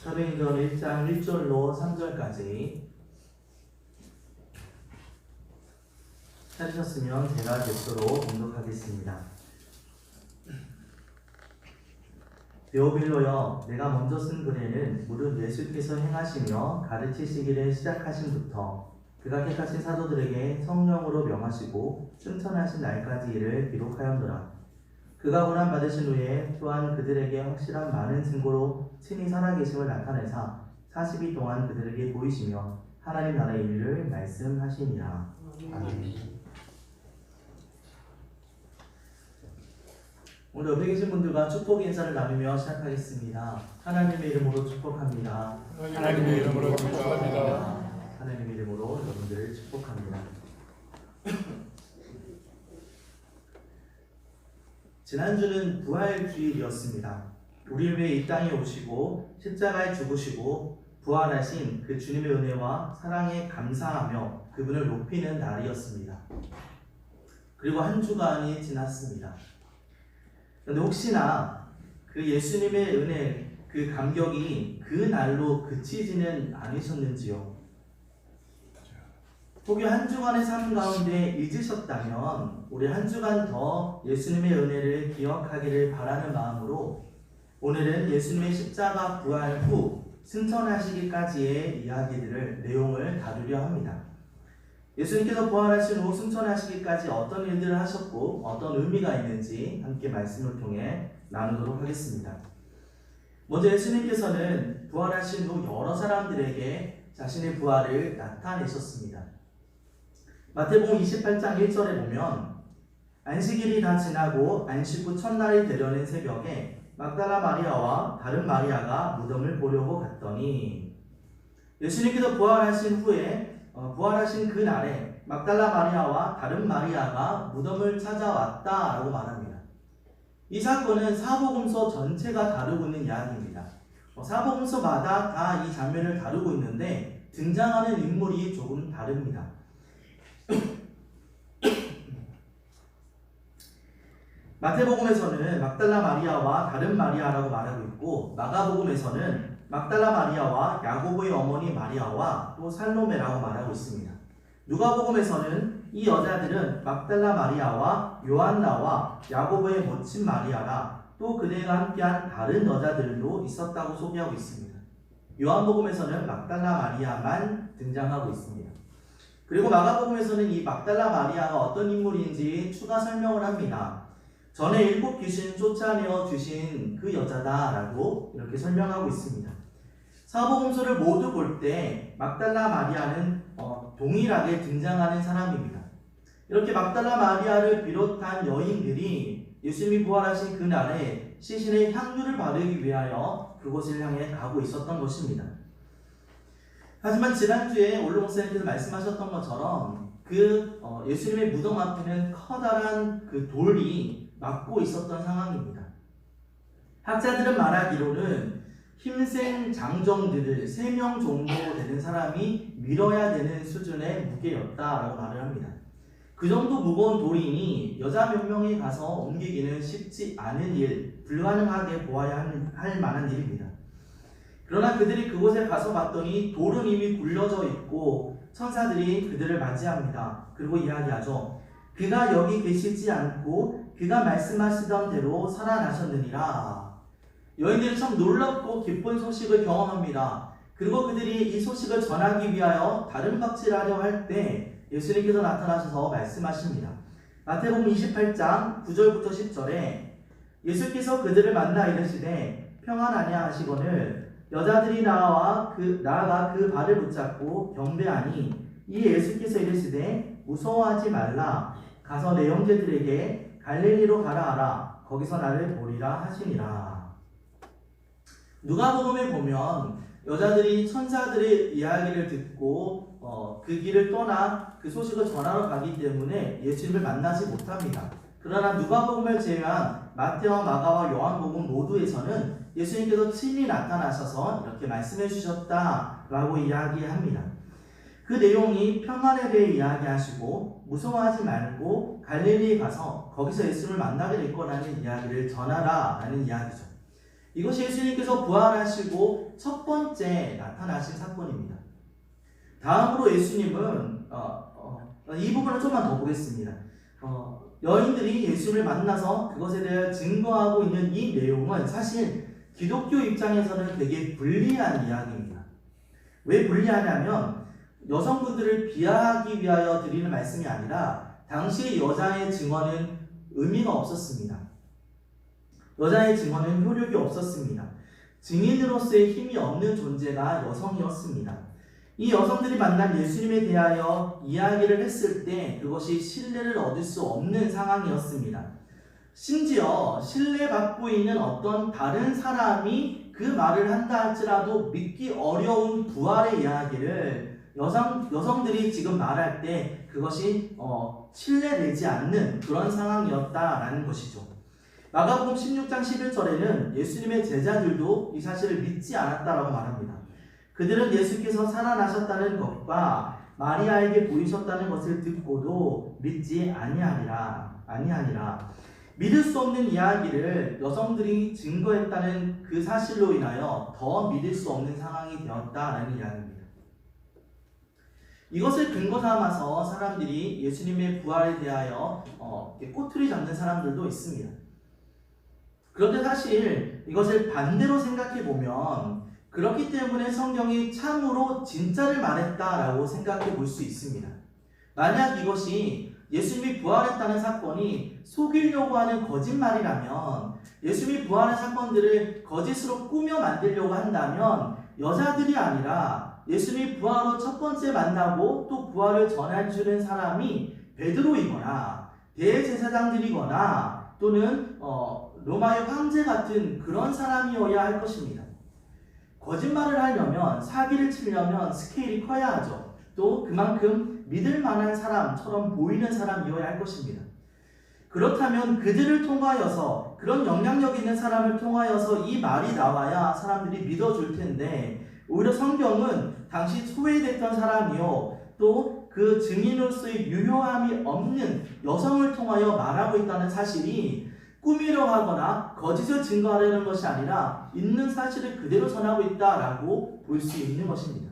사도행전 1장 1절로 3절까지 찾으셨으면 제가 계속으로 봉독하겠습니다. 데오빌로여, 내가 먼저 쓴 글에는 무릇 예수께서 행하시며 가르치시기를 시작하신부터 그가 택하신 사도들에게 성령으로 명하시고 승천하신 날까지 이를 기록하였노라. 그가 고난받으신 후에 또한 그들에게 확실한 많은 증거로 친히 살아계심을 나타내사 40일 동안 그들에게 보이시며 하나님 나라의 일을 말씀하시니라. 아멘. 오늘 옆에 계신 분들과 축복 인사를 나누며 시작하겠습니다. 하나님의 이름으로 축복합니다. 하나님의 이름으로 축복합니다. 하나님의 이름으로 여러분들을 축복합니다. 지난주는 부활주일이었습니다. 우리를 위해 이 땅에 오시고 십자가에 죽으시고 부활하신 그 주님의 은혜와 사랑에 감사하며 그분을 높이는 날이었습니다. 그리고 한 주간이 지났습니다. 그런데 혹시나 그 예수님의 은혜, 그 감격이 그 날로 그치지는 않으셨는지요? 혹여 한 주간의 삶 가운데 잊으셨다면 우리 한 주간 더 예수님의 은혜를 기억하기를 바라는 마음으로 오늘은 예수님의 십자가 부활 후 승천하시기까지의 이야기들을 내용을 다루려 합니다. 예수님께서 부활하신 후 승천하시기까지 어떤 일들을 하셨고 어떤 의미가 있는지 함께 말씀을 통해 나누도록 하겠습니다. 먼저 예수님께서는 부활하신 후 여러 사람들에게 자신의 부활을 나타내셨습니다. 마태복음 28장 1절에 보면 안식일이 다 지나고 안식 후 첫날이 되려는 새벽에 막달라 마리아와 다른 마리아가 무덤을 보려고 갔더니 예수님께서 부활하신 후에 부활하신 그 날에 막달라 마리아와 다른 마리아가 무덤을 찾아왔다라고 말합니다. 이 사건은 사복음서 전체가 다루고 있는 이야기입니다. 사복음서마다 다 이 장면을 다루고 있는데 등장하는 인물이 조금 다릅니다. 마태복음에서는 막달라 마리아와 다른 마리아라고 말하고 있고 마가복음에서는 막달라 마리아와 야고보의 어머니 마리아와 또 살로메라고 말하고 있습니다. 누가복음에서는 이 여자들은 막달라 마리아와 요한나와 야고보의 모친 마리아라 또 그들과 함께한 다른 여자들도 있었다고 소개하고 있습니다. 요한복음에서는 막달라 마리아만 등장하고 있습니다. 그리고 마가복음에서는 이 막달라 마리아가 어떤 인물인지 추가 설명을 합니다. 전에 7 귀신 쫓아내어 주신 그 여자다라고 이렇게 설명하고 있습니다. 사복음서를 모두 볼 때 막달라 마리아는 동일하게 등장하는 사람입니다. 이렇게 막달라 마리아를 비롯한 여인들이 예수님이 부활하신 그날에 시신의 향유를 바르기 위하여 그곳을 향해 가고 있었던 것입니다. 하지만 지난주에 올로 목사님께서 말씀하셨던 것처럼 예수님의 무덤 앞에는 커다란 그 돌이 막고 있었던 상황입니다. 학자들은 말하기로는 힘센 장정들을 3명 정도 되는 사람이 밀어야 되는 수준의 무게였다라고 말을 합니다. 그 정도 무거운 돌이니 여자 몇 명이 가서 옮기기는 쉽지 않은 일, 불가능하게 보아야 할 만한 일입니다. 그러나 그들이 그곳에 가서 봤더니 돌은 이미 굴려져 있고 천사들이 그들을 맞이합니다. 그리고 이야기하죠. 그가 여기 계시지 않고 그가 말씀하시던 대로 살아나셨느니라. 여인들이 참 놀랍고 기쁜 소식을 경험합니다. 그리고 그들이 이 소식을 전하기 위하여 다른 박질하려 할 때 예수님께서 나타나셔서 말씀하십니다. 마태복음 28장 9절부터 10절에 예수께서 그들을 만나 이르시되 평안하냐 하시거늘 여자들이 나아가 그 발을 붙잡고 경배하니 이 예수께서 이르시되 무서워하지 말라 가서 내 형제들에게 갈릴리로 가라 하라 거기서 나를 보리라 하시니라. 누가복음에 보면 여자들이 천사들의 이야기를 듣고 그 길을 떠나 그 소식을 전하러 가기 때문에 예수님을 만나지 못합니다. 그러나 누가복음을 제외한 마태와 마가와 요한복음 모두에서는 예수님께서 친히 나타나셔서 이렇게 말씀해 주셨다라고 이야기합니다. 그 내용이 평안에 대해 이야기하시고 무서워하지 말고 갈릴리에 가서 거기서 예수님을 만나게 될 거라는 이야기를 전하라라는 이야기죠. 이것이 예수님께서 부활하시고 첫 번째 나타나신 사건입니다. 다음으로 예수님은 이 부분을 좀만 더 보겠습니다. 여인들이 예수님을 만나서 그것에 대해 증거하고 있는 이 내용은 사실 기독교 입장에서는 되게 불리한 이야기입니다. 왜 불리하냐면 여성분들을 비하하기 위하여 드리는 말씀이 아니라 당시 여자의 증언은 의미가 없었습니다. 여자의 증언은 효력이 없었습니다. 증인으로서의 힘이 없는 존재가 여성이었습니다. 이 여성들이 만난 예수님에 대하여 이야기를 했을 때 그것이 신뢰를 얻을 수 없는 상황이었습니다. 심지어 신뢰받고 있는 어떤 다른 사람이 그 말을 한다 할지라도 믿기 어려운 부활의 이야기를 여성들이 지금 말할 때 그것이 신뢰되지 않는 그런 상황이었다라는 것이죠. 마가복음 16장 11절에는 예수님의 제자들도 이 사실을 믿지 않았다라고 말합니다. 그들은 예수께서 살아나셨다는 것과 마리아에게 보이셨다는 것을 듣고도 믿지 아니하니라. 믿을 수 없는 이야기를 여성들이 증거했다는 그 사실로 인하여 더 믿을 수 없는 상황이 되었다라는 이야기입니다. 이것을 근거 삼아서 사람들이 예수님의 부활에 대하여 꼬투리 잡는 사람들도 있습니다. 그런데 사실 이것을 반대로 생각해 보면 그렇기 때문에 성경이 참으로 진짜를 말했다라고 생각해 볼 수 있습니다. 만약 이것이 예수님이 부활했다는 사건이 속이려고 하는 거짓말이라면, 예수님이 부활한 사건들을 거짓으로 꾸며 만들려고 한다면 여자들이 아니라 예수님이 부활 후 첫 번째 만나고 또 부활을 전해주는 사람이 베드로이거나 대제사장들이거나 또는 로마의 황제 같은 그런 사람이어야 할 것입니다. 거짓말을 하려면, 사기를 치려면 스케일이 커야 하죠. 또 그만큼 믿을 만한 사람처럼 보이는 사람이어야 할 것입니다. 그렇다면 그들을 통하여서, 그런 영향력 있는 사람을 통하여서 이 말이 나와야 사람들이 믿어줄 텐데, 오히려 성경은 당시 소외됐던 사람이요, 또 그 증인으로서의 유효함이 없는 여성을 통하여 말하고 있다는 사실이 꾸미려 하거나 거짓을 증거하려는 것이 아니라 있는 사실을 그대로 전하고 있다라고 볼 수 있는 것입니다.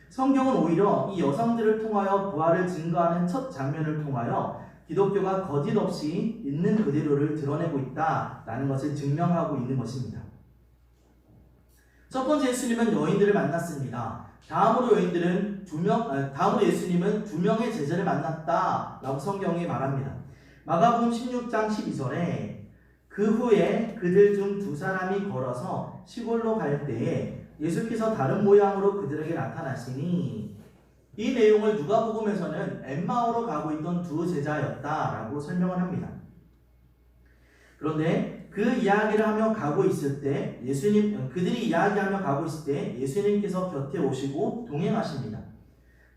성경은 오히려 이 여성들을 통하여 부활을 증거하는 첫 장면을 통하여 기독교가 거짓 없이 있는 그대로를 드러내고 있다라는 것을 증명하고 있는 것입니다. 첫 번째, 예수님은 여인들을 만났습니다. 다음으로 예수님은 두 명의 제자를 만났다라고 성경이 말합니다. 마가복음 16장 12절에 그 후에 그들 중 두 사람이 걸어서 시골로 갈 때에 예수께서 다른 모양으로 그들에게 나타나시니, 이 내용을 누가복음에서는 엠마오로 가고 있던 두 제자였다라고 설명을 합니다. 그런데 그 이야기를 하며 가고 있을 때 그들이 이야기하며 가고 있을 때 예수님께서 곁에 오시고 동행하십니다.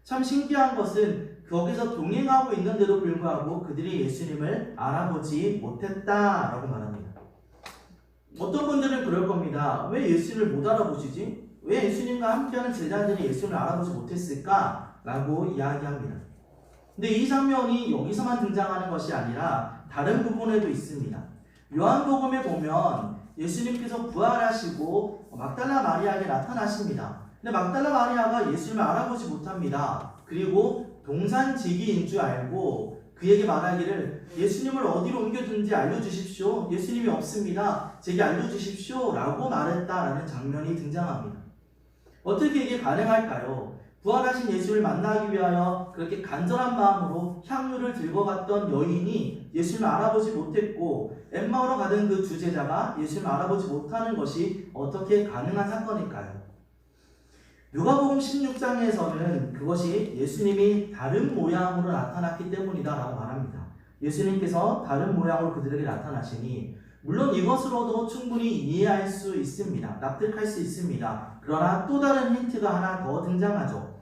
참 신기한 것은 거기서 동행하고 있는데도 불구하고 그들이 예수님을 알아보지 못했다라고 말합니다. 어떤 분들은 그럴 겁니다. 왜 예수님을 못 알아보시지? 왜 예수님과 함께하는 제자들이 예수님을 알아보지 못했을까? 라고 이야기합니다. 근데 이 장면이 여기서만 등장하는 것이 아니라 다른 부분에도 있습니다. 요한복음에 보면 예수님께서 부활하시고 막달라 마리아에게 나타나십니다. 근데 막달라 마리아가 예수님을 알아보지 못합니다. 그리고 동산지기인 줄 알고 그에게 말하기를 예수님을 어디로 옮겨둔지 알려주십시오. 예수님이 없습니다. 제게 알려주십시오. 라고 말했다라는 장면이 등장합니다. 어떻게 이게 가능할까요? 부활하신 예수를 만나기 위하여 그렇게 간절한 마음으로 향유를 들고 갔던 여인이 예수님을 알아보지 못했고, 엠마오로 가던 그 두 제자가 예수님을 알아보지 못하는 것이 어떻게 가능한 사건일까요? 누가복음 16장에서는 그것이 예수님이 다른 모양으로 나타났기 때문이다라고 말합니다. 예수님께서 다른 모양으로 그들에게 나타나시니, 물론 이것으로도 충분히 이해할 수 있습니다. 납득할 수 있습니다. 그러나 또 다른 힌트가 하나 더 등장하죠.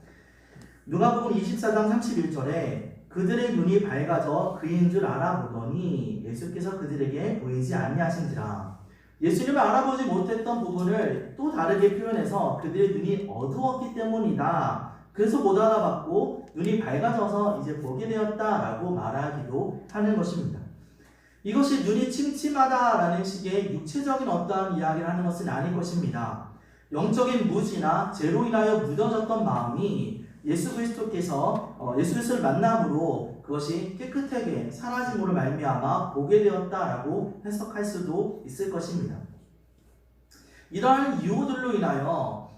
누가복음 24장 31절에 그들의 눈이 밝아져 그인 줄 알아보더니 예수께서 그들에게 보이지 아니하신지라. 예수님을 알아보지 못했던 부분을 또 다르게 표현해서 그들의 눈이 어두웠기 때문이다. 그래서 못 알아봤고 눈이 밝아져서 이제 보게 되었다라고 말하기도 하는 것입니다. 이것이 눈이 침침하다라는 식의 육체적인 어떠한 이야기를 하는 것은 아닐 것입니다. 영적인 무지나 죄로 인하여 묻어졌던 마음이 예수 그리스도께서 예수 그리스도를 만남으로 그것이 깨끗하게 사라짐으로 말미암아 보게 되었다라고 해석할 수도 있을 것입니다. 이러한 이유들로 인하여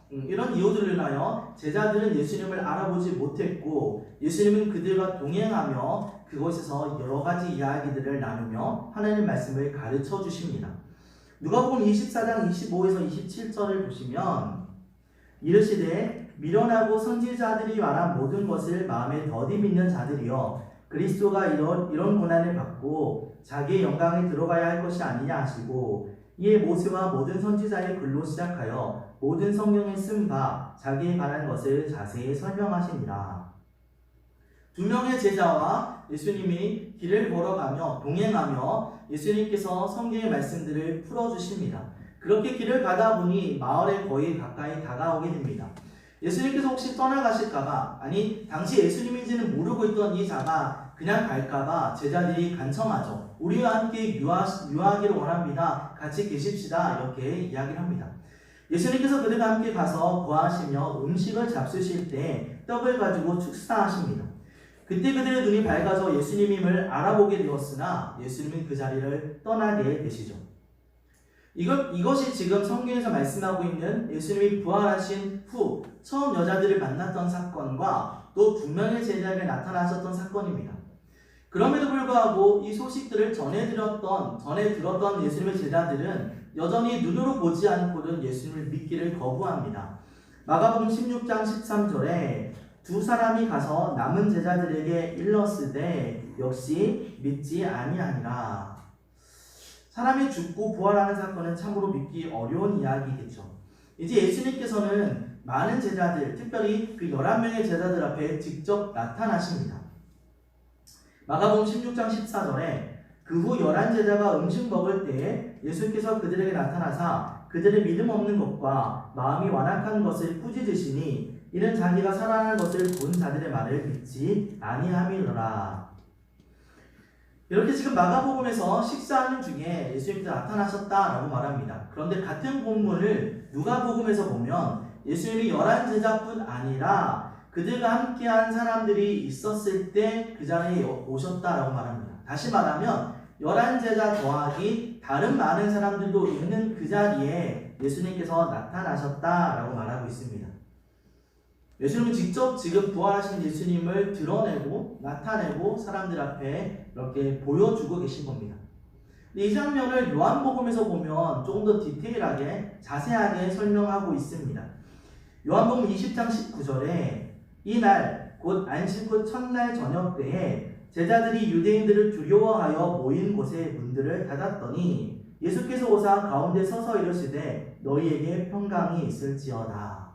제자들은 예수님을 알아보지 못했고 예수님은 그들과 동행하며 그곳에서 여러 가지 이야기들을 나누며 하나님의 말씀을 가르쳐 주십니다. 누가복음 24장 25에서 27절을 보시면 이르시되 미련하고 선지자들이 말한 모든 것을 마음에 더디 믿는 자들이여 그리스도가 이런 고난을 받고 자기의 영광에 들어가야 할 것이 아니냐 하시고 이에 모세와 모든 선지자의 글로 시작하여 모든 성경에 쓴 바 자기에 관한 것을 자세히 설명하시니라. 두 명의 제자와 예수님이 길을 걸어가며 동행하며 예수님께서 성경의 말씀들을 풀어주십니다. 그렇게 길을 가다 보니 마을에 거의 가까이 다가오게 됩니다. 예수님께서 혹시 떠나가실까봐 아니 당시 예수님인지는 모르고 있던 이 자가 그냥 갈까봐 제자들이 간청하죠. 우리와 함께 유하기를 원합니다. 같이 계십시다. 이렇게 이야기를 합니다. 예수님께서 그들과 함께 가서 구하시며 음식을 잡수실 때 떡을 가지고 축사하십니다. 그때 그들의 눈이 밝아져 예수님임을 알아보게 되었으나 예수님은 그 자리를 떠나게 되시죠. 이것이 지금 성경에서 말씀하고 있는 예수님이 부활하신 후 처음 여자들을 만났던 사건과 또 두 명의 제자에게 나타나셨던 사건입니다. 그럼에도 불구하고 이 소식들을 전에 들었던 예수님의 제자들은 여전히 눈으로 보지 않고는 예수님을 믿기를 거부합니다. 마가복음 16장 13절에 두 사람이 가서 남은 제자들에게 일렀으되 역시 믿지 아니하니라. 사람이 죽고 부활하는 사건은 참으로 믿기 어려운 이야기겠죠. 이제 예수님께서는 많은 제자들, 특별히 그 11명의 제자들 앞에 직접 나타나십니다. 마가복음 16장 14절에 그 후 11제자가 음식 먹을 때에 예수께서 그들에게 나타나사 그들의 믿음 없는 것과 마음이 완악한 것을 꾸짖으시니 이는 자기가 살아나는 것을 본 자들의 말을 믿지 아니함이로라. 이렇게 지금 마가복음에서 식사하는 중에 예수님께서 나타나셨다라고 말합니다. 그런데 같은 본문을 누가복음에서 보면 예수님이 11제자뿐 아니라 그들과 함께한 사람들이 있었을 때 그 자리에 오셨다라고 말합니다. 다시 말하면 11제자 더하기 다른 많은 사람들도 있는 그 자리에 예수님께서 나타나셨다라고 말하고 있습니다. 예수님은 직접 지금 부활하신 예수님을 드러내고 나타내고 사람들 앞에 이렇게 보여주고 계신 겁니다. 근데 이 장면을 요한복음에서 보면 조금 더 디테일하게 자세하게 설명하고 있습니다. 요한복음 20장 19절에 이날 곧 안식 후 첫날 저녁 때에 제자들이 유대인들을 두려워하여 모인 곳에 문들을 닫았더니 예수께서 오사 가운데 서서 이르시되 너희에게 평강이 있을지어다.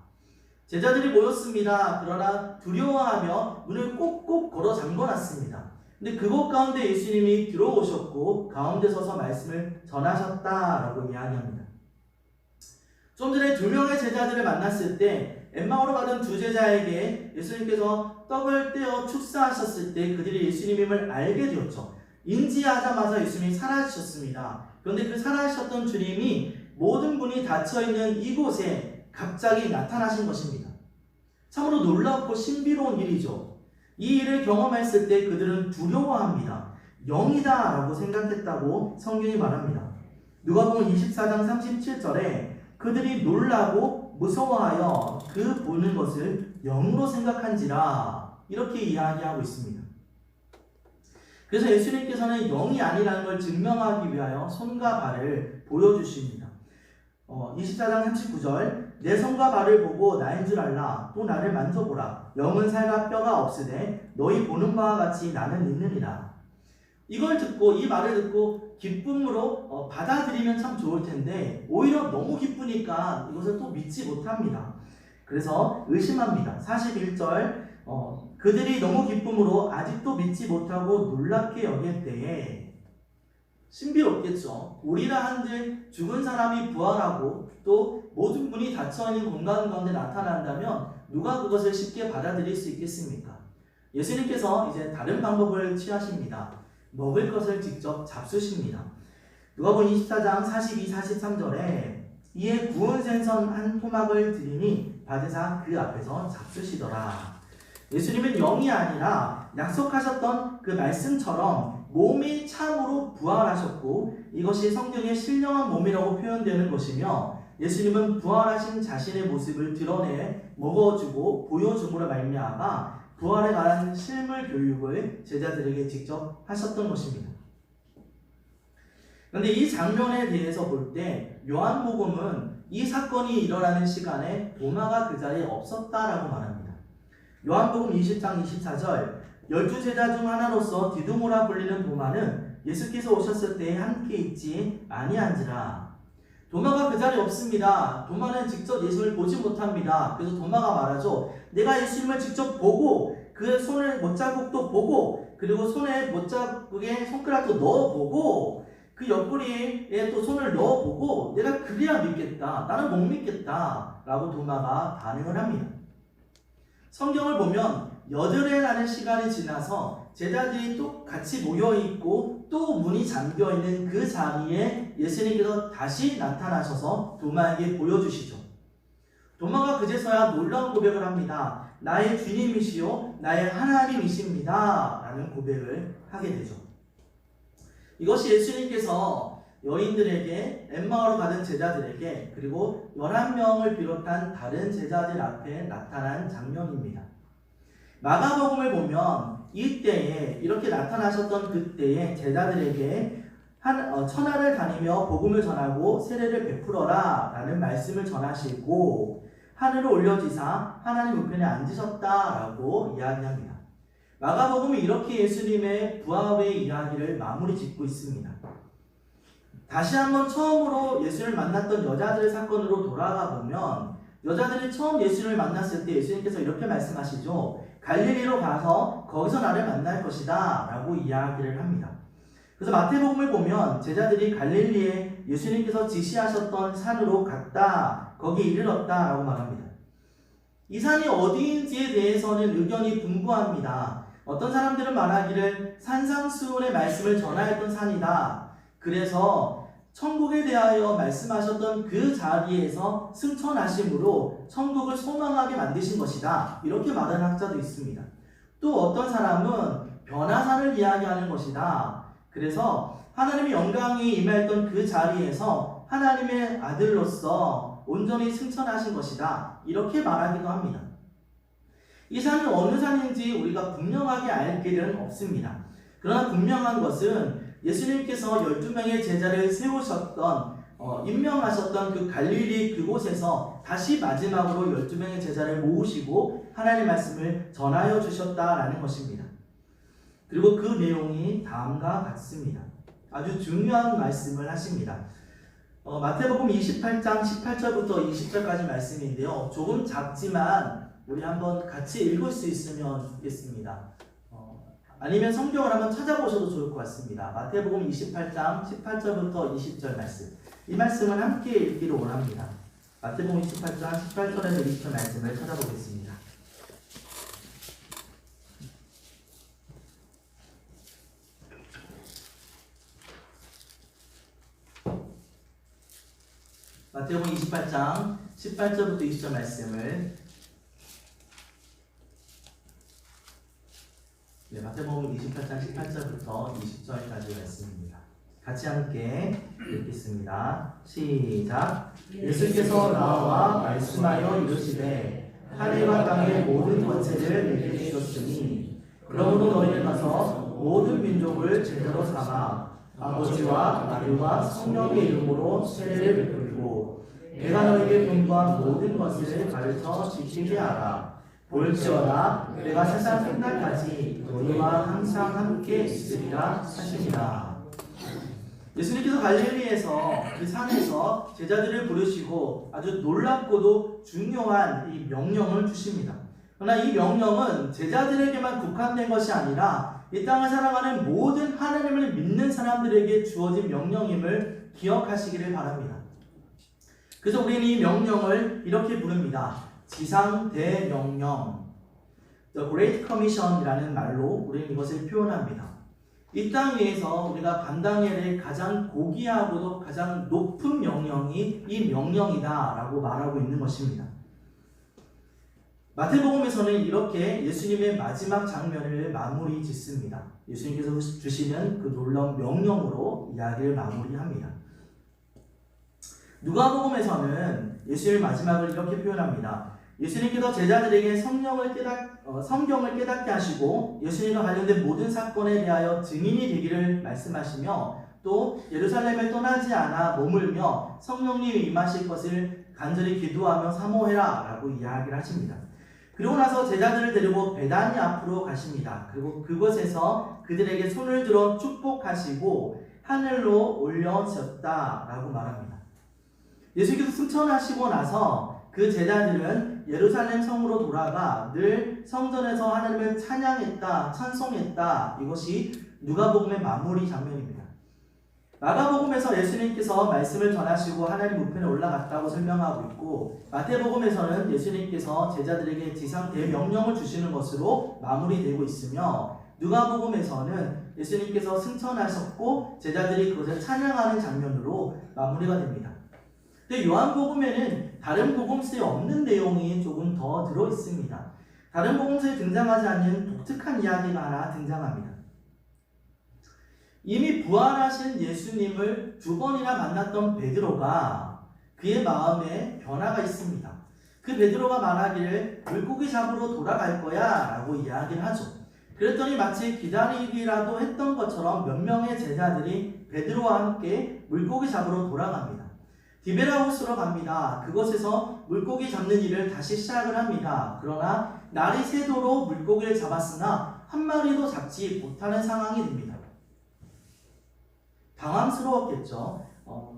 제자들이 모였습니다. 그러나 두려워하며 문을 꼭꼭 걸어 잠궈놨습니다. 근데 그곳 가운데 예수님이 들어오셨고 가운데 서서 말씀을 전하셨다라고 이야기합니다. 좀 전에 두 명의 제자들을 만났을 때 엠마오로 가던 두 제자에게 예수님께서 떡을 떼어 축사하셨을 때 그들이 예수님임을 알게 되었죠. 인지하자마자 예수님이 사라지셨습니다. 그런데 그 사라지셨던 주님이 모든 문이 닫혀있는 이곳에 갑자기 나타나신 것입니다. 참으로 놀랍고 신비로운 일이죠. 이 일을 경험했을 때 그들은 두려워합니다. 영이다 라고 생각했다고 성경이 말합니다. 누가복음 24장 37절에 그들이 놀라고 무서워하여 그 보는 것을 영으로 생각한지라 이렇게 이야기하고 있습니다. 그래서 예수님께서는 영이 아니라는 걸 증명하기 위하여 손과 발을 보여주십니다. 24장 39절 내 손과 발을 보고 나인 줄 알라. 또 나를 만져보라. 영은 살과 뼈가 없으되 너희 보는 바와 같이 나는 있느니라. 이걸 듣고 이 말을 듣고 기쁨으로 받아들이면 참 좋을 텐데 오히려 너무 기쁘니까 이것을 또 믿지 못합니다. 그래서 의심합니다. 41절 그들이 너무 기쁨으로 아직도 믿지 못하고 놀랍게 여길 때에 신비롭겠죠. 우리라 한들 죽은 사람이 부활하고 또 모든 문이 닫혀있는 공간 가운데 나타난다면 누가 그것을 쉽게 받아들일 수 있겠습니까? 예수님께서 이제 다른 방법을 취하십니다. 먹을 것을 직접 잡수십니다. 누가복음 24장 42, 43절에 이에 구운 생선 한 토막을 드리니 받으사 그 앞에서 잡수시더라. 예수님은 영이 아니라 약속하셨던 그 말씀처럼 몸이 참으로 부활하셨고 이것이 성경의 신령한 몸이라고 표현되는 것이며 예수님은 부활하신 자신의 모습을 드러내 먹어주고 보여줌으로 말미암아 부활에 관한 실물 교육을 제자들에게 직접 하셨던 것입니다. 그런데 이 장면에 대해서 볼 때 요한복음은 이 사건이 일어나는 시간에 도마가 그 자리에 없었다라고 말합니다. 요한복음 20장 24절 12제자 중 하나로서 디두모라 불리는 도마는 예수께서 오셨을 때에 함께 있지 아니한지라. 도마가 그 자리에 없습니다. 도마는 직접 예수를 보지 못합니다. 그래서 도마가 말하죠. 내가 예수님을 직접 보고 그 손의 못자국도 보고 그리고 손에 못자국에 손가락도 넣어보고 그 옆구리에 또 손을 넣어보고 내가 그래야 믿겠다. 나는 못 믿겠다. 라고 도마가 반응을 합니다. 성경을 보면 여드레라는 시간이 지나서 제자들이 또 같이 모여있고 또 문이 잠겨있는 그 자리에 예수님께서 다시 나타나셔서 도마에게 보여주시죠. 도마가 그제서야 놀라운 고백을 합니다. 나의 주님이시요 나의 하나님이십니다. 라는 고백을 하게 되죠. 이것이 예수님께서 여인들에게 엠마오로 가던 제자들에게 그리고 11명을 비롯한 다른 제자들 앞에 나타난 장면입니다. 마가복음을 보면 이때에 이렇게 나타나셨던 그때에 제자들에게 천하를 다니며 복음을 전하고 세례를 베풀어라 라는 말씀을 전하시고 하늘을 올려지사 하나님 우편에 앉으셨다라고 이야기합니다. 마가복음은 이렇게 예수님의 부활의 이야기를 마무리 짓고 있습니다. 다시 한번 처음으로 예수를 만났던 여자들의 사건으로 돌아가 보면 여자들이 처음 예수를 만났을 때 예수님께서 이렇게 말씀하시죠. 갈릴리로 가서 거기서 나를 만날 것이다 라고 이야기를 합니다. 그래서 마태복음을 보면 제자들이 갈릴리에 예수님께서 지시하셨던 산으로 갔다, 거기 이르렀다 라고 말합니다. 이 산이 어디인지에 대해서는 의견이 분분합니다. 어떤 사람들은 말하기를 산상수훈의 말씀을 전하였던 산이다. 그래서 천국에 대하여 말씀하셨던 그 자리에서 승천하심으로 천국을 소망하게 만드신 것이다. 이렇게 말하는 학자도 있습니다. 또 어떤 사람은 변화산을 이야기하는 것이다. 그래서 하나님의 영광이 임했던 그 자리에서 하나님의 아들로서 온전히 승천하신 것이다. 이렇게 말하기도 합니다. 이 산이 어느 산인지 우리가 분명하게 알 길은 없습니다. 그러나 분명한 것은 예수님께서 12명의 제자를 세우셨던 임명하셨던 그 갈릴리 그곳에서 다시 마지막으로 12명의 제자를 모으시고 하나님의 말씀을 전하여 주셨다라는 것입니다. 그리고 그 내용이 다음과 같습니다. 아주 중요한 말씀을 하십니다. 마태복음 28장 18절부터 20절까지 말씀인데요. 조금 작지만 우리 한번 같이 읽을 수 있으면 좋겠습니다. 아니면 성경을 한번 찾아보셔도 좋을 것 같습니다. 마태복음 28장 18절부터 20절 말씀. 이 말씀을 함께 읽기를 원합니다. 마태복음 28장 18절에서 20절 말씀을 찾아보겠습니다. 마태복음 28장 18절부터 20절 말씀을 마태복음 28장 18절부터 20절까지 말씀입니다. 같이 함께 읽겠습니다. 시작. 예수께서 나와 말씀하여 이르시되 하늘과 땅의 모든 권세를 내게 주셨으니 그러므로 너희는 가서 모든 민족을 제자로 삼아 아버지와 아들과 성령의 이름으로 세례를 베풀고 내가 너에게 분부한 모든 것을 가르쳐 지키게 하라. 볼지어다 내가 세상 끝날까지 너희와 항상 함께 있으리라 하시니라. 예수님께서 갈릴리에서 그 산에서 제자들을 부르시고 아주 놀랍고도 중요한 이 명령을 주십니다. 그러나 이 명령은 제자들에게만 국한된 것이 아니라 이 땅을 살아가는 모든 하나님을 믿는 사람들에게 주어진 명령임을 기억하시기를 바랍니다. 그래서 우리는 이 명령을 이렇게 부릅니다. 지상대명령, The Great Commission이라는 말로 우리는 이것을 표현합니다. 이 땅 위에서 우리가 감당해야 될 가장 고귀하고도 가장 높은 명령이 이 명령이다라고 말하고 있는 것입니다. 마태복음에서는 이렇게 예수님의 마지막 장면을 마무리 짓습니다. 예수님께서 주시는 그 놀라운 명령으로 이야기를 마무리합니다. 누가복음에서는 예수님의 마지막을 이렇게 표현합니다. 예수님께서 제자들에게 성경을 깨닫게 하시고 예수님과 관련된 모든 사건에 대하여 증인이 되기를 말씀하시며 또 예루살렘을 떠나지 않아 머물며 성령님이 임하실 것을 간절히 기도하며 사모해라 라고 이야기를 하십니다. 그리고 나서 제자들을 데리고 베다니 앞으로 가십니다. 그리고 그곳에서 그들에게 손을 들어 축복하시고 하늘로 올려졌다 라고 말합니다. 예수께서 승천하시고 나서 그 제자들은 예루살렘 성으로 돌아가 늘 성전에서 하나님을 찬양했다, 찬송했다. 이것이 누가복음의 마무리 장면입니다. 마가복음에서 예수님께서 말씀을 전하시고 하나님 우편에 올라갔다고 설명하고 있고 마태복음에서는 예수님께서 제자들에게 지상 대명령을 주시는 것으로 마무리되고 있으며 누가복음에서는 예수님께서 승천하셨고 제자들이 그것을 찬양하는 장면으로 마무리가 됩니다. 근데 요한복음에는 다른 복음서에 없는 내용이 조금 더 들어 있습니다. 다른 복음서에 등장하지 않는 독특한 이야기가 하나 등장합니다. 이미 부활하신 예수님을 2번이나 만났던 베드로가 그의 마음에 변화가 있습니다. 그 베드로가 말하기를 물고기 잡으러 돌아갈 거야 라고 이야기를 하죠. 그랬더니 마치 기다리기라도 했던 것처럼 몇 명의 제자들이 베드로와 함께 물고기 잡으러 돌아갑니다. 디베라호스로 갑니다. 그곳에서 물고기 잡는 일을 다시 시작을 합니다. 그러나 날이 새도록 물고기를 잡았으나 한 마리도 잡지 못하는 상황이 됩니다. 당황스러웠겠죠.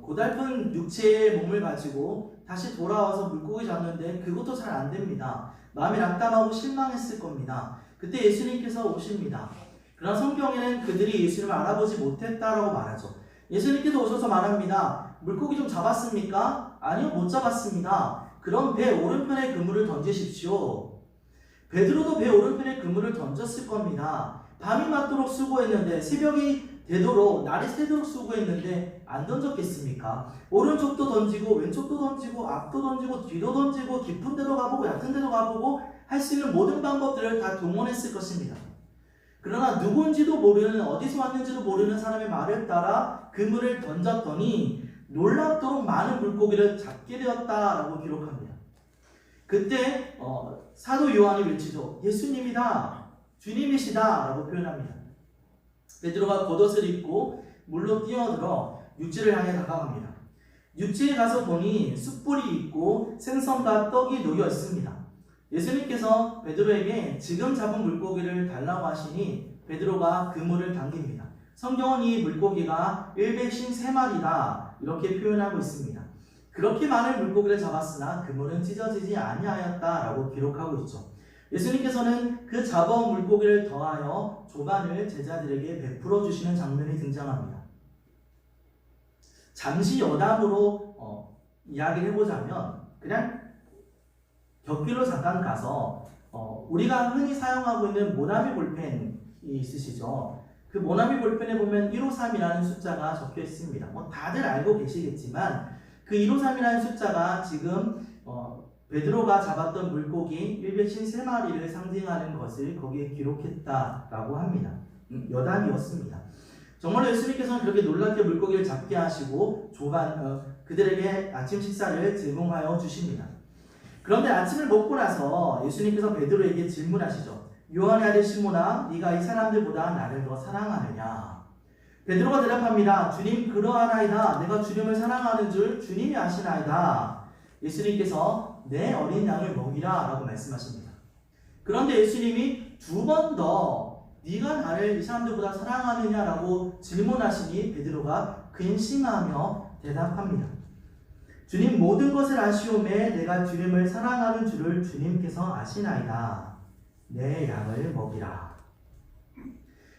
고달픈 육체의 몸을 가지고 다시 돌아와서 물고기 잡는데 그것도 잘 안 됩니다. 마음이 낙담하고 실망했을 겁니다. 그때 예수님께서 오십니다. 그러나 성경에는 그들이 예수님을 알아보지 못했다라고 말하죠. 예수님께서 오셔서 말합니다. 물고기 좀 잡았습니까? 아니요, 못 잡았습니다. 그럼 배 오른편에 그물을 던지십시오. 베드로도 배 오른편에 그물을 던졌을 겁니다. 밤이 맞도록 수고했는데 새벽이 되도록 날이 새도록 수고했는데 안 던졌겠습니까? 오른쪽도 던지고 왼쪽도 던지고 앞도 던지고 뒤도 던지고 깊은 데도 가보고 얕은 데도 가보고 할 수 있는 모든 방법들을 다 동원했을 것입니다. 그러나 누군지도 모르는 어디서 왔는지도 모르는 사람의 말을 따라 그물을 던졌더니 놀랍도록 많은 물고기를 잡게 되었다라고 기록합니다. 그때 사도 요한이 외치죠. 예수님이다, 주님이시다 라고 표현합니다. 베드로가 겉옷을 입고 물로 뛰어들어 육지를 향해 다가갑니다. 육지에 가서 보니 숯불이 있고 생선과 떡이 놓여 있습니다. 예수님께서 베드로에게 지금 잡은 물고기를 달라고 하시니 베드로가 그물을 당깁니다. 성경은 이 물고기가 153마리다 이렇게 표현하고 있습니다. 그렇게 많은 물고기를 잡았으나 그물은 찢어지지 아니하였다라고 기록하고 있죠. 예수님께서는 그 잡아온 물고기를 더하여 조반을 제자들에게 베풀어 주시는 장면이 등장합니다. 잠시 여담으로 이야기를 해보자면 그냥 격필로 잠깐 가서 우리가 흔히 사용하고 있는 모나미 볼펜이 있으시죠? 그 모나미 볼펜에 보면 153이라는 숫자가 적혀 있습니다. 다들 알고 계시겠지만 그 153이라는 숫자가 지금 베드로가 잡았던 물고기 153마리를 상징하는 것을 거기에 기록했다라고 합니다. 여담이었습니다. 정말로 예수님께서는 그렇게 놀랍게 물고기를 잡게 하시고 그들에게 아침 식사를 제공하여 주십니다. 그런데 아침을 먹고 나서 예수님께서 베드로에게 질문하시죠. 요한의 아들 시몬아, 네가 이 사람들보다 나를 더 사랑하느냐? 베드로가 대답합니다. 주님, 그러하나이다. 내가 주님을 사랑하는 줄 주님이 아시나이다. 예수님께서 내 어린 양을 먹이라 라고 말씀하십니다. 그런데 예수님이 2번 더 네가 나를 이 사람들보다 사랑하느냐라고 질문하시니 베드로가 근심하며 대답합니다. 주님, 모든 것을 아시오매 내가 주님을 사랑하는 줄을 주님께서 아시나이다. 내 양을 먹이라.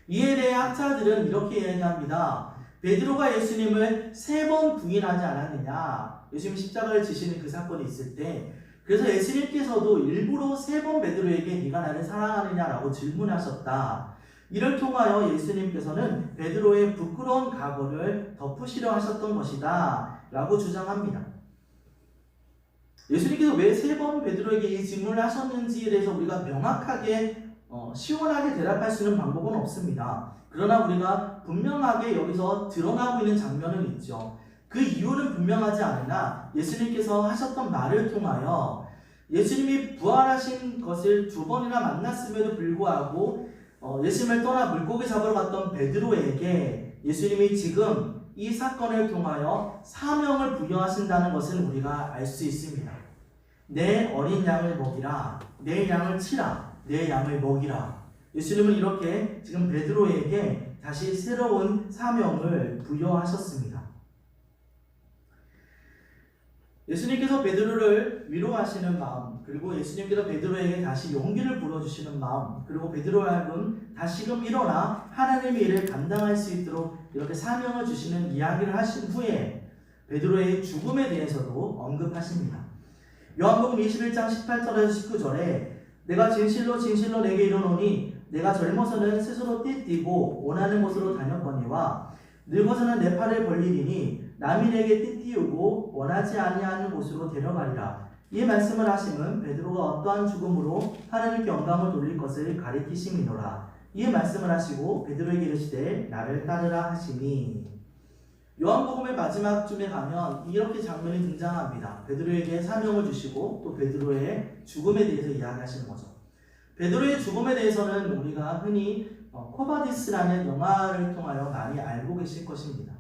이에 대해 학자들은 이렇게 이야기합니다. 베드로가 예수님을 3번 부인하지 않았느냐. 예수님 십자가를 지시는 그 사건이 있을 때 그래서 예수님께서도 일부러 3번 베드로에게 네가 나를 사랑하느냐라고 질문하셨다. 이를 통하여 예수님께서는 베드로의 부끄러운 과거를 덮으시려 하셨던 것이다 라고 주장합니다. 예수님께서 왜 세 번 베드로에게 이 질문을 하셨는지에 대해서 우리가 명확하게 시원하게 대답할 수 있는 방법은 없습니다. 그러나 우리가 분명하게 여기서 드러나고 있는 장면은 있죠. 그 이유는 분명하지 않으나 예수님께서 하셨던 말을 통하여 예수님이 부활하신 것을 두 번이나 만났음에도 불구하고 예수님을 떠나 물고기 잡으러 갔던 베드로에게 예수님이 지금 이 사건을 통하여 사명을 부여하신다는 것을 우리가 알 수 있습니다. 내 어린 양을 먹이라, 내 양을 치라, 내 양을 먹이라. 예수님은 이렇게 지금 베드로에게 다시 새로운 사명을 부여하셨습니다. 예수님께서 베드로를 위로하시는 마음, 그리고 예수님께서 베드로에게 다시 용기를 불어주시는 마음, 그리고 베드로와 하여금 다시금 일어나 하나님의 일을 감당할 수 있도록 이렇게 사명을 주시는 이야기를 하신 후에 베드로의 죽음에 대해서도 언급하십니다. 요한복음 21장 18절에서 19절에 내가 진실로 진실로 내게 이르노니 내가 젊어서는 스스로 띠띠고 원하는 곳으로 다녔거니와 늙어서는 내 팔을 벌리리니 남이 내게 띠띠우고 원하지 아니하는 곳으로 데려가리라. 이 말씀을 하심은 베드로가 어떠한 죽음으로 하나님께 영광을 돌릴 것을 가리키심이노라. 이 말씀을 하시고 베드로에게 이르시되 나를 따르라 하시니. 요한복음의 마지막쯤에 가면 이렇게 장면이 등장합니다. 베드로에게 사명을 주시고 또 베드로의 죽음에 대해서 이야기하시는 거죠. 베드로의 죽음에 대해서는 우리가 흔히 코바디스라는 영화를 통하여 많이 알고 계실 것입니다.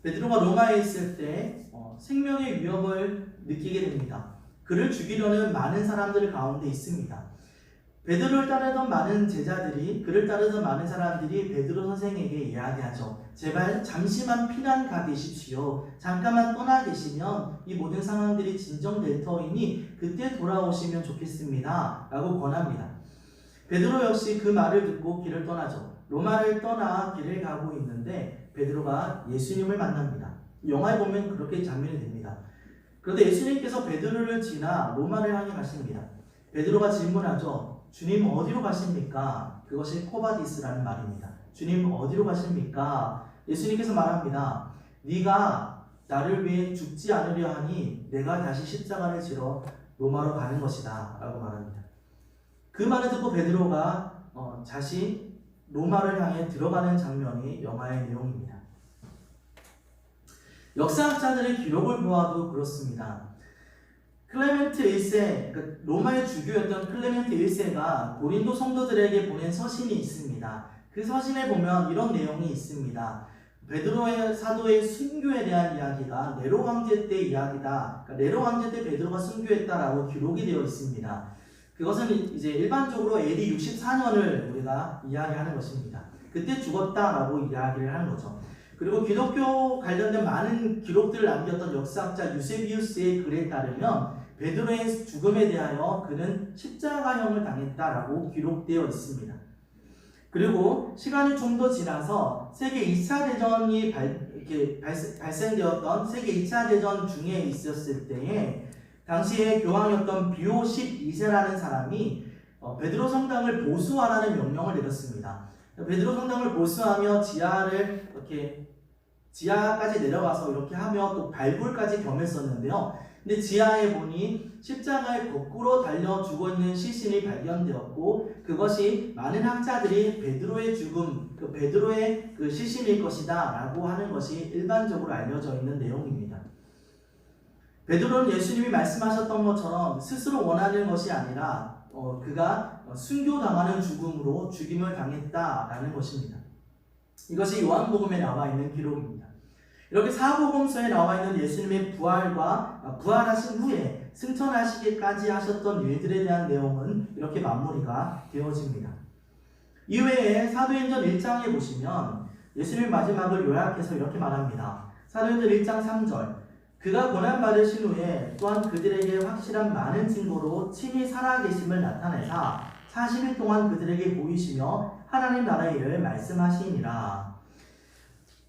베드로가 로마에 있을 때 생명의 위협을 느끼게 됩니다. 그를 죽이려는 많은 사람들 가운데 있습니다. 베드로를 따르던 많은 제자들이, 그를 따르던 많은 사람들이 베드로 선생에게 이야기하죠. 제발 잠시만 피난 가 계십시오. 잠깐만 떠나 계시면 이 모든 상황들이 진정될 터이니 그때 돌아오시면 좋겠습니다 라고 권합니다. 베드로 역시 그 말을 듣고 길을 떠나죠. 로마를 떠나 길을 가고 있는데 베드로가 예수님을 만납니다. 영화에 보면 그렇게 장면이 됩니다. 그런데 예수님께서 베드로를 지나 로마를 향해 가십니다. 베드로가 질문하죠. 주님 어디로 가십니까? 그것이 코바디스라는 말입니다. 주님 어디로 가십니까? 예수님께서 말합니다. 네가 나를 위해 죽지 않으려 하니 내가 다시 십자가를 지러 로마로 가는 것이다 라고 말합니다. 그 말을 듣고 베드로가 다시 로마를 향해 들어가는 장면이 영화의 내용입니다. 역사학자들의 기록을 보아도 그렇습니다. 클레멘트 1세, 그러니까 로마의 주교였던 클레멘트 1세가 고린도 성도들에게 보낸 서신이 있습니다. 그 서신에 보면 이런 내용이 있습니다. 베드로의 사도의 순교에 대한 이야기가 네로 황제 때 이야기다. 그러니까 네로 황제 때 베드로가 순교했다라고 기록이 되어 있습니다. 그것은 이제 일반적으로 AD 64년을 우리가 이야기하는 것입니다. 그때 죽었다라고 이야기를 하는 거죠. 그리고 기독교 관련된 많은 기록들을 남겼던 역사학자 유세비우스의 글에 따르면 베드로의 죽음에 대하여 그는 십자가형을 당했다라고 기록되어 있습니다. 그리고 시간이 좀 더 지나서 세계 2차 대전이 발생되었던 세계 2차 대전 중에 있었을 때에 당시에 교황이었던 비오 12세라는 사람이 베드로 성당을 보수하라는 명령을 내렸습니다. 베드로 성당을 보수하며 지하까지 내려가서 이렇게 하며 또 발굴까지 겸했었는데요. 근데 지하에 보니 십자가에 거꾸로 달려 죽어있는 시신이 발견되었고 그것이 많은 학자들이 베드로의 죽음, 베드로의 그 시신일 것이다 라고 하는 것이 일반적으로 알려져 있는 내용입니다. 베드로는 예수님이 말씀하셨던 것처럼 스스로 원하는 것이 아니라 그가 순교당하는 죽음으로 죽임을 당했다라는 것입니다. 이것이 요한복음에 나와 있는 기록입니다. 이렇게 사복음서에 나와 있는 예수님의 부활과 부활하신 후에 승천하시기까지 하셨던 일들에 대한 내용은 이렇게 마무리가 되어집니다. 이외에 사도행전 1장에 보시면 예수님의 마지막을 요약해서 이렇게 말합니다. 사도행전 1장 3절 그가 고난받으신 후에 또한 그들에게 확실한 많은 증거로 친히 살아계심을 나타내사 40일 동안 그들에게 보이시며 하나님 나라의 일을 말씀하시니라.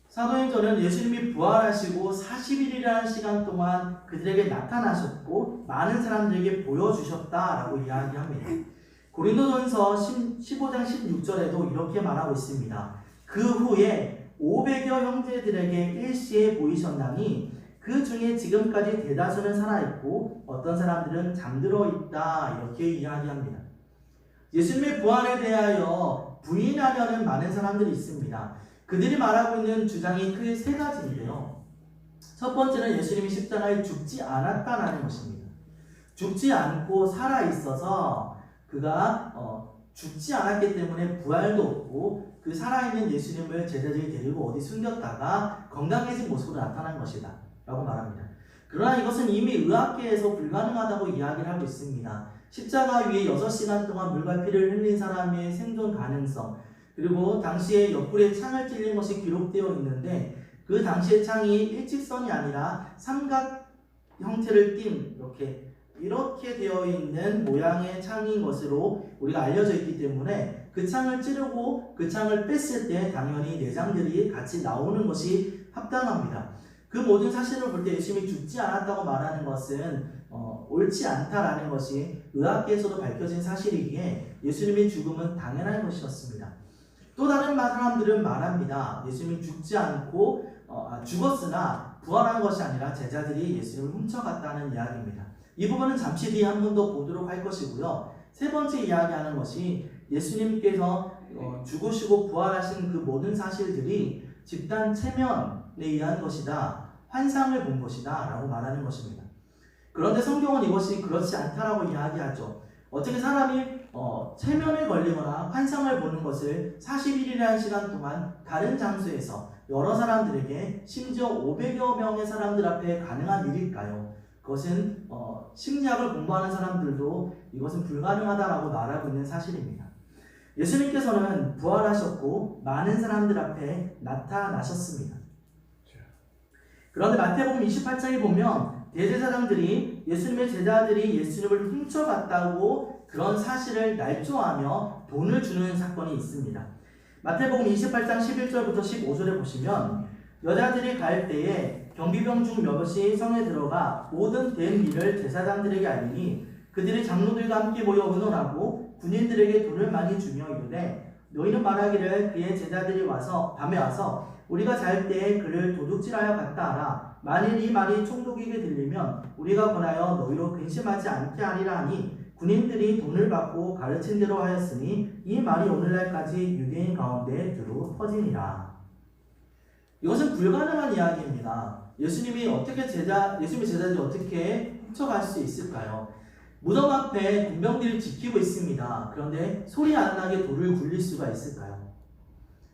사도행전은 예수님이 부활하시고 40일이라는 시간 동안 그들에게 나타나셨고 많은 사람들에게 보여주셨다라고 이야기합니다. 고린도전서 15장 16절에도 이렇게 말하고 있습니다. 그 후에 500여 형제들에게 일시에 보이셨나니 그 중에 지금까지 대다수는 살아있고 어떤 사람들은 잠들어 있다. 이렇게 이야기합니다. 예수님의 부활에 대하여 부인하려는 많은 사람들이 있습니다. 그들이 말하고 있는 주장이 크게 세 가지인데요. 첫 번째는 예수님이 십자가에 죽지 않았다라는 것입니다. 죽지 않고 살아있어서 그가 죽지 않았기 때문에 부활도 없고 그 살아있는 예수님을 제자들이 데리고 어디 숨겼다가 건강해진 모습으로 나타난 것이다 라고 말합니다. 그러나 이것은 이미 의학계에서 불가능하다고 이야기를 하고 있습니다. 십자가 위에 6시간 동안 물과 피를 흘린 사람의 생존 가능성, 그리고 당시에 옆구리에 창을 찔린 것이 기록되어 있는데 그 당시의 창이 일직선이 아니라 삼각 형태를 띈 이렇게 되어 있는 모양의 창인 것으로 우리가 알려져 있기 때문에 그 창을 찌르고 그 창을 뺐을 때 당연히 내장들이 같이 나오는 것이 합당합니다. 그 모든 사실을 볼 때 예수님이 죽지 않았다고 말하는 것은 옳지 않다라는 것이 의학계에서도 밝혀진 사실이기에 예수님의 죽음은 당연한 것이었습니다. 또 다른 사람들은 말합니다. 예수님이 죽지 않고 죽었으나 부활한 것이 아니라 제자들이 예수님을 훔쳐갔다는 이야기입니다. 이 부분은 잠시 뒤에 한 번 더 보도록 할 것이고요. 세 번째 이야기하는 것이 예수님께서 죽으시고 부활하신 그 모든 사실들이 집단 체면에 의한 것이다. 환상을 본 것이다 라고 말하는 것입니다. 그런데 성경은 이것이 그렇지 않다라고 이야기하죠. 어떻게 사람이 체면에 걸리거나 환상을 보는 것을 41일이라는 시간 동안 다른 장소에서 여러 사람들에게 심지어 500여 명의 사람들 앞에 가능한 일일까요? 그것은 심리학을 공부하는 사람들도 이것은 불가능하다라고 말하고 있는 사실입니다. 예수님께서는 부활하셨고 많은 사람들 앞에 나타나셨습니다. 그런데 마태복음 28장에 보면 대제사장들이 예수님의 제자들이 예수님을 훔쳐갔다고 그런 사실을 날조하며 돈을 주는 사건이 있습니다. 마태복음 28장 11절부터 15절에 보시면 여자들이 갈 때에 경비병 중 몇이 성에 들어가 모든 된 일을 제사장들에게 알리니 그들이 장로들과 함께 모여 의논하고 군인들에게 돈을 많이 주며 이르되 너희는 말하기를 그의 제자들이 밤에 와서 우리가 잘 때에 그를 도둑질하여 갔다 하라. 만일 이 말이 총독에게 들리면 우리가 권하여 너희로 근심하지 않게 하리라 하니 군인들이 돈을 받고 가르친 대로 하였으니 이 말이 오늘날까지 유대인 가운데 두루 퍼지니라. 이것은 불가능한 이야기입니다. 예수님의 제자들이 어떻게 훔쳐갈 수 있을까요? 무덤 앞에 군병들이 지키고 있습니다. 그런데 소리 안 나게 돌을 굴릴 수가 있을까요?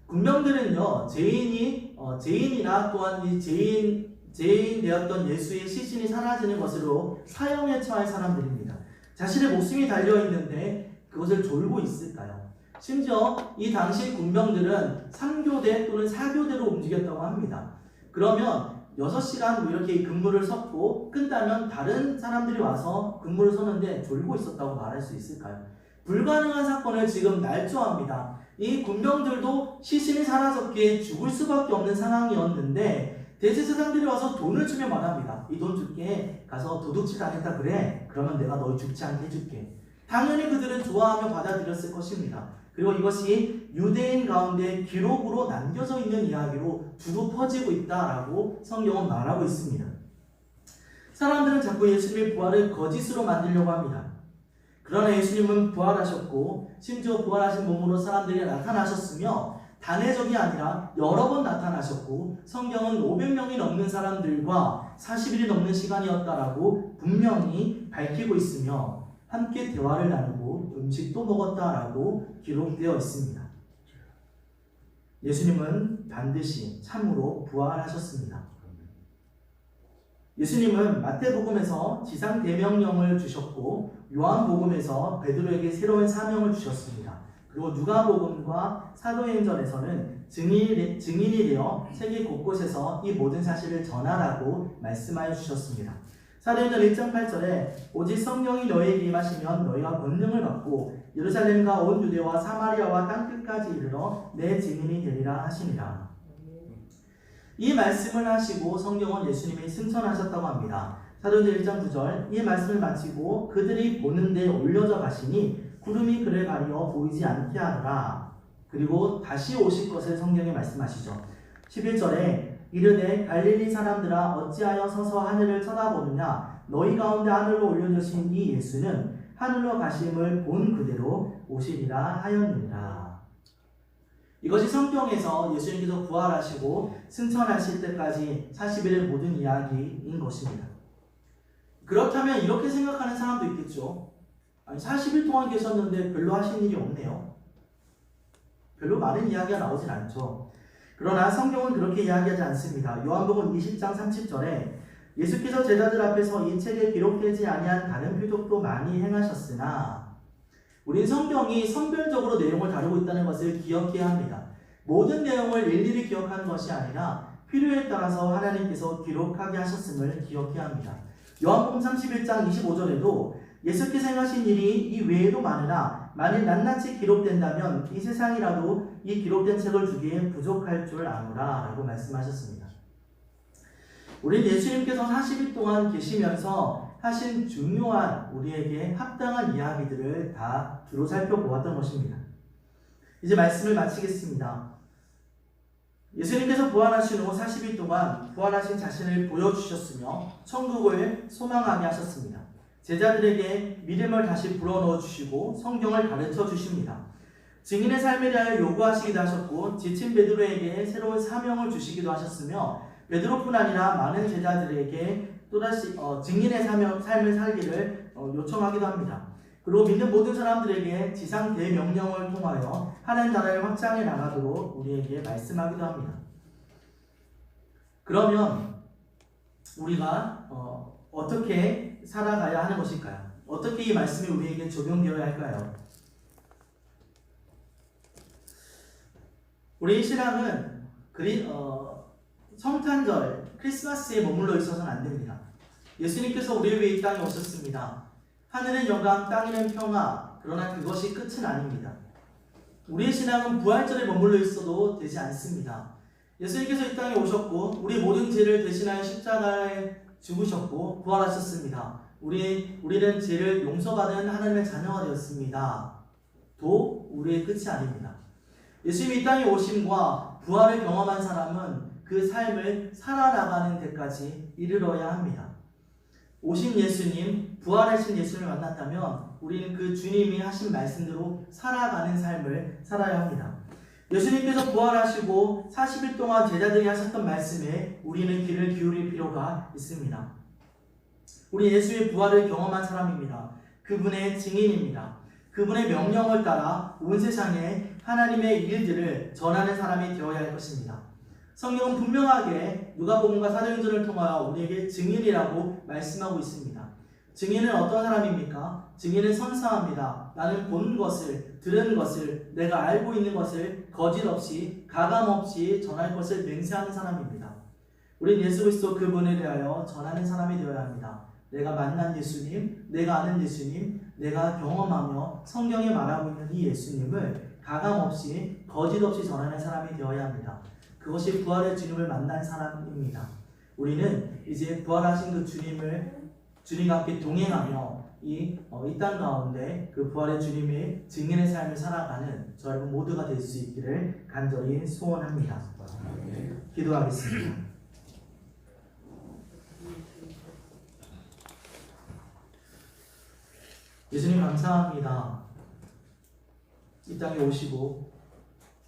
군병들은요, 죄인이나 또한 이 죄인 되었던 예수의 시신이 사라지는 것으로 사형에 처할 사람들입니다. 자신의 목숨이 달려있는데 그것을 졸고 있을까요? 심지어 이 당시 군병들은 3교대 또는 4교대로 움직였다고 합니다. 그러면 6시간 이렇게 근무를 섰고 끝나면 다른 사람들이 와서 근무를 서는데 졸고 있었다고 말할 수 있을까요? 불가능한 사건을 지금 날조합니다. 이 군병들도 시신이 사라졌기에 죽을 수밖에 없는 상황이었는데 대제사장들이 와서 돈을 주며 말합니다. 이 돈 줄게. 가서 도둑질 당했다 그래. 그러면 내가 너희 죽지 않게 해줄게. 당연히 그들은 좋아하며 받아들였을 것입니다. 그리고 이것이 유대인 가운데 기록으로 남겨져 있는 이야기로 두루 퍼지고 있다라고 성경은 말하고 있습니다. 사람들은 자꾸 예수님의 부활을 거짓으로 만들려고 합니다. 그러나 예수님은 부활하셨고 심지어 부활하신 몸으로 사람들에게 나타나셨으며 단회적이 아니라 여러 번 나타나셨고 성경은 500명이 넘는 사람들과 40일이 넘는 시간이었다라고 분명히 밝히고 있으며 함께 대화를 나누고 음식도 먹었다라고 기록되어 있습니다. 예수님은 반드시 참으로 부활하셨습니다. 예수님은 마태복음에서 지상 대명령을 주셨고 요한복음에서 베드로에게 새로운 사명을 주셨습니다. 그리고 누가복음과 사도행전에서는 증인이 되어 세계 곳곳에서 이 모든 사실을 전하라고 말씀하여 주셨습니다. 사도행전 1장 8절에 오직 성령이 너희에게 임하시면 너희가 권능을 받고 예루살렘과 온 유대와 사마리아와 땅끝까지 이르러 내 증인이 되리라 하시니라. 이 말씀을 하시고 성경은 예수님이 승천하셨다고 합니다. 사도행전 1장 9절 이 말씀을 마치고 그들이 보는 데 올려져 가시니 구름이 그를 가리어 보이지 않게 하더라. 그리고 다시 오실 것을 성경에 말씀하시죠. 11절에 이르되 갈릴리 사람들아 어찌하여 서서 하늘을 쳐다보느냐 너희 가운데 하늘로 올려주신 이 예수는 하늘로 가심을 본 그대로 오시리라 하였느니라. 이것이 성경에서 예수님께서 부활하시고 승천하실 때까지 40일의 모든 이야기인 것입니다. 그렇다면 이렇게 생각하는 사람도 있겠죠. 아니 40일 동안 계셨는데 별로 하신 일이 없네요. 별로 많은 이야기가 나오진 않죠. 그러나 성경은 그렇게 이야기하지 않습니다. 요한복음 20장 30절에 예수께서 제자들 앞에서 이 책에 기록되지 아니한 다른 표적도 많이 행하셨으나 우린 성경이 선별적으로 내용을 다루고 있다는 것을 기억해야 합니다. 모든 내용을 일일이 기억하는 것이 아니라 필요에 따라서 하나님께서 기록하게 하셨음을 기억해야 합니다. 요한복음 31장 25절에도 예수께서 행하신 일이 이 외에도 많으나 만일 낱낱이 기록된다면 이 세상이라도 이 기록된 책을 주기에 부족할 줄 아노라 라고 말씀하셨습니다. 우리 예수님께서 40일 동안 계시면서 하신 중요한 우리에게 합당한 이야기들을 다 두루 살펴보았던 것입니다. 이제 말씀을 마치겠습니다. 예수님께서 부활하신 후 40일 동안 부활하신 자신을 보여주셨으며 천국을 소망하게 하셨습니다. 제자들에게 믿음을 다시 불어넣어 주시고 성경을 가르쳐 주십니다. 증인의 삶에 대하여 요구하시기도 하셨고 지친 베드로에게 새로운 사명을 주시기도 하셨으며 베드로뿐 아니라 많은 제자들에게 또다시 증인의 삶을 살기를 요청하기도 합니다. 그리고 믿는 모든 사람들에게 지상 대명령을 통하여 하나님 나라를 확장해 나가도록 우리에게 말씀하기도 합니다. 그러면 우리가 어떻게 살아가야 하는 것일까요? 어떻게 이 말씀이 우리에게 적용되어야 할까요? 우리 신앙은 성탄절, 크리스마스에 머물러 있어서는 안 됩니다. 예수님께서 우리를 위해 이 땅에 오셨습니다. 하늘은 영광, 땅에는 평화. 그러나 그것이 끝은 아닙니다. 우리의 신앙은 부활절에 머물러 있어도 되지 않습니다. 예수님께서 이 땅에 오셨고 우리 모든 죄를 대신하여 십자가에 죽으셨고 부활하셨습니다. 우리는 죄를 용서받은 하나님의 자녀가 되었습니다. 도 우리의 끝이 아닙니다. 예수님이 이 땅에 오심과 부활을 경험한 사람은 그 삶을 살아나가는 데까지 이르러야 합니다. 오신 예수님, 부활하신 예수님을 만났다면 우리는 그 주님이 하신 말씀대로 살아가는 삶을 살아야 합니다. 예수님께서 부활하시고 40일 동안 제자들이 하셨던 말씀에 우리는 귀를 기울일 필요가 있습니다. 우리 예수의 부활을 경험한 사람입니다. 그분의 증인입니다. 그분의 명령을 따라 온 세상에 하나님의 일들을 전하는 사람이 되어야 할 것입니다. 성경은 분명하게 누가복음과 사도행전을 통하여 우리에게 증인이라고 말씀하고 있습니다. 증인은 어떤 사람입니까? 증인은 선사합니다. 나는 본 것을, 들은 것을, 내가 알고 있는 것을 거짓 없이, 가감 없이 전할 것을 맹세하는 사람입니다. 우린 예수 그리스도 그분에 대하여 전하는 사람이 되어야 합니다. 내가 만난 예수님, 내가 아는 예수님, 내가 경험하며 성경에 말하고 있는 이 예수님을 가감 없이, 거짓 없이 전하는 사람이 되어야 합니다. 그것이 부활의 주님을 만난 사람입니다. 우리는 이제 부활하신 그 주님과 함께 동행하며 이 땅 가운데 그 부활의 주님의 증인의 삶을 살아가는 저 여러분 모두가 될 수 있기를 간절히 소원합니다. 기도하겠습니다. 예수님 감사합니다. 이 땅에 오시고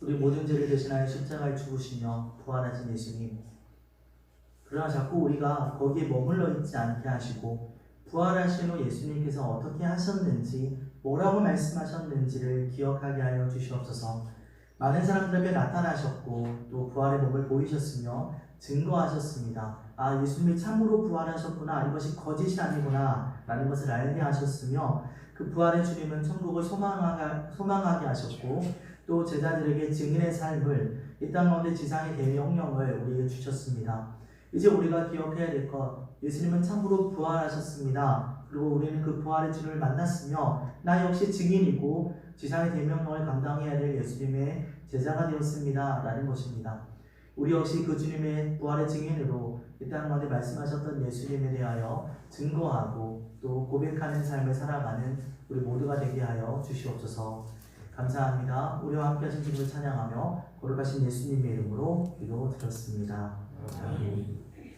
우리 모든 죄를 대신하여 십자가에 죽으시며 부활하신 예수님, 그러나 자꾸 우리가 거기에 머물러 있지 않게 하시고 부활하신 후 예수님께서 어떻게 하셨는지, 뭐라고 말씀하셨는지를 기억하게 하여 주시옵소서. 많은 사람들에게 나타나셨고 또 부활의 몸을 보이셨으며 증거하셨습니다. 아, 예수님이 참으로 부활하셨구나, 이것이 거짓이 아니구나 라는 것을 알게 하셨으며 그 부활의 주님은 천국을 소망하게 하셨고 또 제자들에게 증인의 삶을, 이 땅 가운데 지상의 대명령을 우리에게 주셨습니다. 이제 우리가 기억해야 될 것, 예수님은 참으로 부활하셨습니다. 그리고 우리는 그 부활의 주님을 만났으며 나 역시 증인이고 지상의 대명령을 감당해야 될 예수님의 제자가 되었습니다 라는 것입니다. 우리 역시 그 주님의 부활의 증인으로 이 땅 가운데 말씀하셨던 예수님에 대하여 증거하고 또 고백하는 삶을 살아가는 우리 모두가 되게 하여 주시옵소서. 감사합니다. 우리와 함께 하신 주님을 찬양하며 거룩하신 예수님의 이름으로 기도드렸습니다. 아멘.